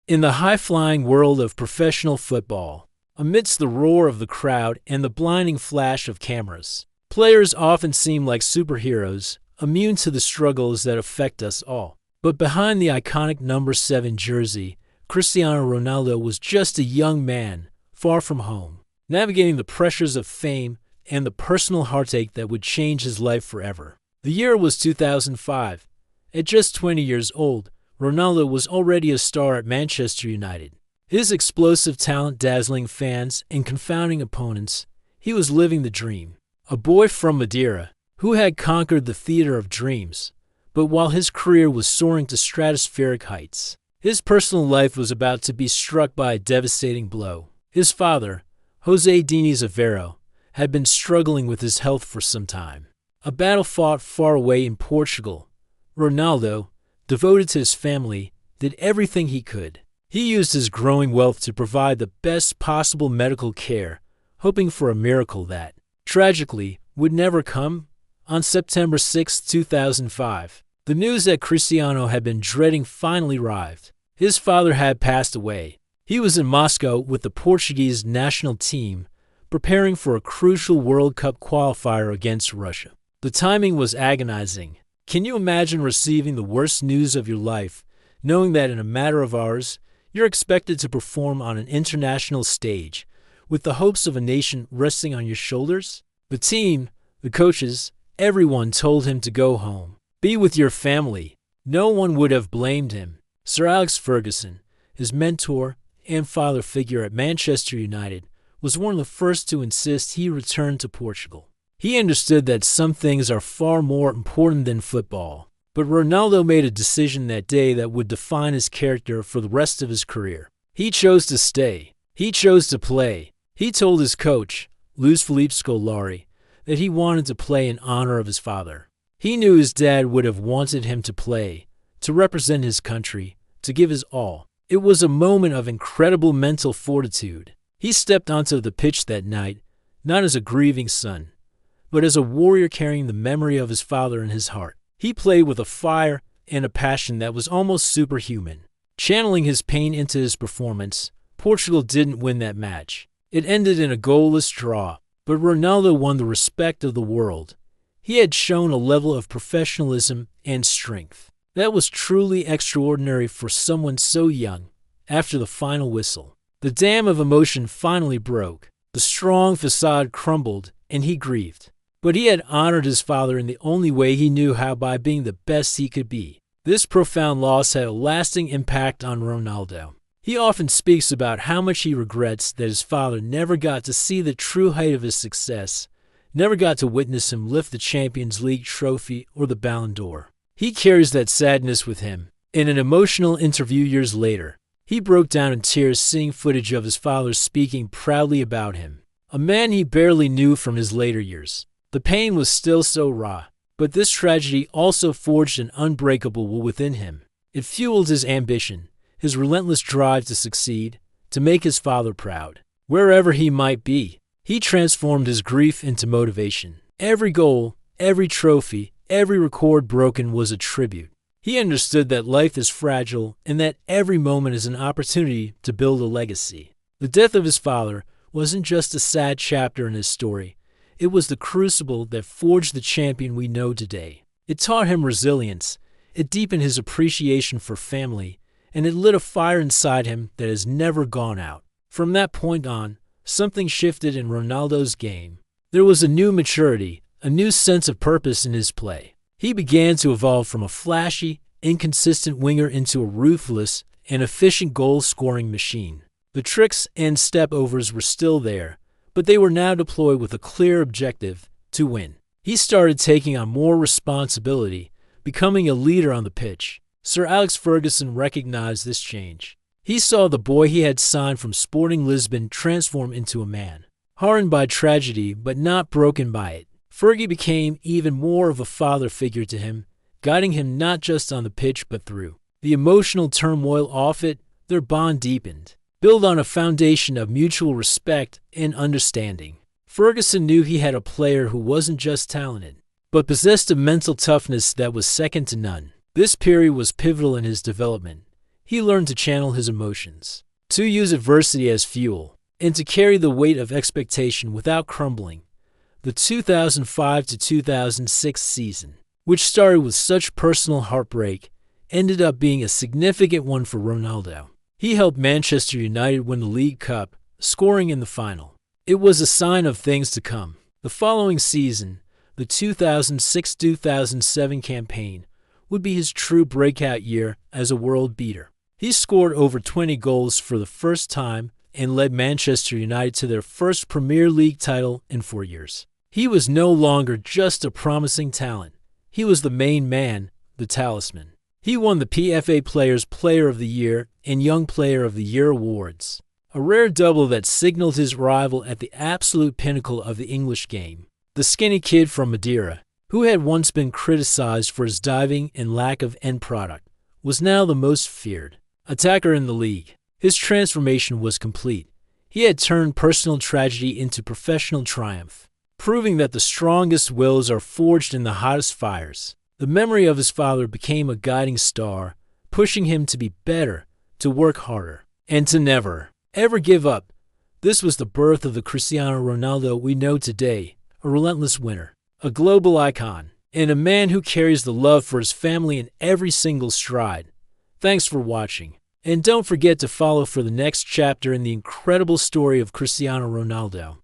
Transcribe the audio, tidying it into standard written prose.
In the high-flying world of professional football, amidst the roar of the crowd and the blinding flash of cameras, players often seem like superheroes, immune to the struggles that affect us all. But behind the iconic number 7 jersey, Cristiano Ronaldo was just a young man, far from home, navigating the pressures of fame and the personal heartache that would change his life forever. The year was 2005. At just 20 years old, Ronaldo was already a star at Manchester United. His explosive talent dazzling fans and confounding opponents, he was living the dream. A boy from Madeira, who had conquered the theater of dreams. But while his career was soaring to stratospheric heights, his personal life was about to be struck by a devastating blow. His father, José Diniz Aveiro, had been struggling with his health for some time. A battle fought far away in Portugal. Ronaldo, devoted to his family, did everything he could. He used his growing wealth to provide the best possible medical care, hoping for a miracle that, tragically, would never come. On September 6, 2005, the news that Cristiano had been dreading finally arrived. His father had passed away. He was in Moscow with the Portuguese national team, preparing for a crucial World Cup qualifier against Russia. The timing was agonizing. Can you imagine receiving the worst news of your life, knowing that in a matter of hours, you're expected to perform on an international stage, with the hopes of a nation resting on your shoulders? The team, the coaches, everyone told him to go home. Be with your family. No one would have blamed him. Sir Alex Ferguson, his mentor and father figure at Manchester United, was one of the first to insist he return to Portugal. He understood that some things are far more important than football. But Ronaldo made a decision that day that would define his character for the rest of his career. He chose to stay. He chose to play. He told his coach, Luis Felipe Scolari, that he wanted to play in honor of his father. He knew his dad would have wanted him to play, to represent his country, to give his all. It was a moment of incredible mental fortitude. He stepped onto the pitch that night, not as a grieving son, but as a warrior carrying the memory of his father in his heart. He played with a fire and a passion that was almost superhuman. Channeling his pain into his performance, Portugal didn't win that match. It ended in a goalless draw, but Ronaldo won the respect of the world. He had shown a level of professionalism and strength that was truly extraordinary for someone so young. After the final whistle, the dam of emotion finally broke. The strong facade crumbled, and he grieved. But he had honored his father in the only way he knew how, by being the best he could be. This profound loss had a lasting impact on Ronaldo. He often speaks about how much he regrets that his father never got to see the true height of his success, never got to witness him lift the Champions League trophy or the Ballon d'Or. He carries that sadness with him. In an emotional interview years later, he broke down in tears seeing footage of his father speaking proudly about him, a man he barely knew from his later years. The pain was still so raw, but this tragedy also forged an unbreakable will within him. It fueled his ambition, his relentless drive to succeed, to make his father proud. Wherever he might be, he transformed his grief into motivation. Every goal, every trophy, every record broken was a tribute. He understood that life is fragile and that every moment is an opportunity to build a legacy. The death of his father wasn't just a sad chapter in his story. It was the crucible that forged the champion we know today. It taught him resilience, it deepened his appreciation for family, and it lit a fire inside him that has never gone out. From that point on, something shifted in Ronaldo's game. There was a new maturity, a new sense of purpose in his play. He began to evolve from a flashy, inconsistent winger into a ruthless and efficient goal-scoring machine. The tricks and step-overs were still there, but they were now deployed with a clear objective: to win. He started taking on more responsibility, becoming a leader on the pitch. Sir Alex Ferguson recognized this change. He saw the boy he had signed from Sporting Lisbon transform into a man, hardened by tragedy but not broken by it. Fergie became even more of a father figure to him, guiding him not just on the pitch but through the emotional turmoil off it. Their bond deepened, built on a foundation of mutual respect and understanding. Ferguson knew he had a player who wasn't just talented, but possessed a mental toughness that was second to none. This period was pivotal in his development. he learned to channel his emotions, to use adversity as fuel, and to carry the weight of expectation without crumbling. The 2005 to 2006 season, which started with such personal heartbreak, ended up being a significant one for Ronaldo. He helped Manchester United win the League Cup, scoring in the final. It was a sign of things to come. The following season, the 2006-2007 campaign, would be his true breakout year as a world beater. He scored over 20 goals for the first time and led Manchester United to their first Premier League title in 4 years. He was no longer just a promising talent. He was the main man, the talisman. He won the PFA Players Player of the Year and Young Player of the Year awards, a rare double that signaled his arrival at the absolute pinnacle of the English game. The skinny kid from Madeira, who had once been criticized for his diving and lack of end product, was now the most feared attacker in the league. His transformation was complete. He had turned personal tragedy into professional triumph, proving that the strongest wills are forged in the hottest fires. The memory of his father became a guiding star, pushing him to be better, to work harder, and to never, ever give up. This was the birth of the Cristiano Ronaldo we know today, a relentless winner, a global icon, and a man who carries the love for his family in every single stride. Thanks for watching, and don't forget to follow for the next chapter in the incredible story of Cristiano Ronaldo.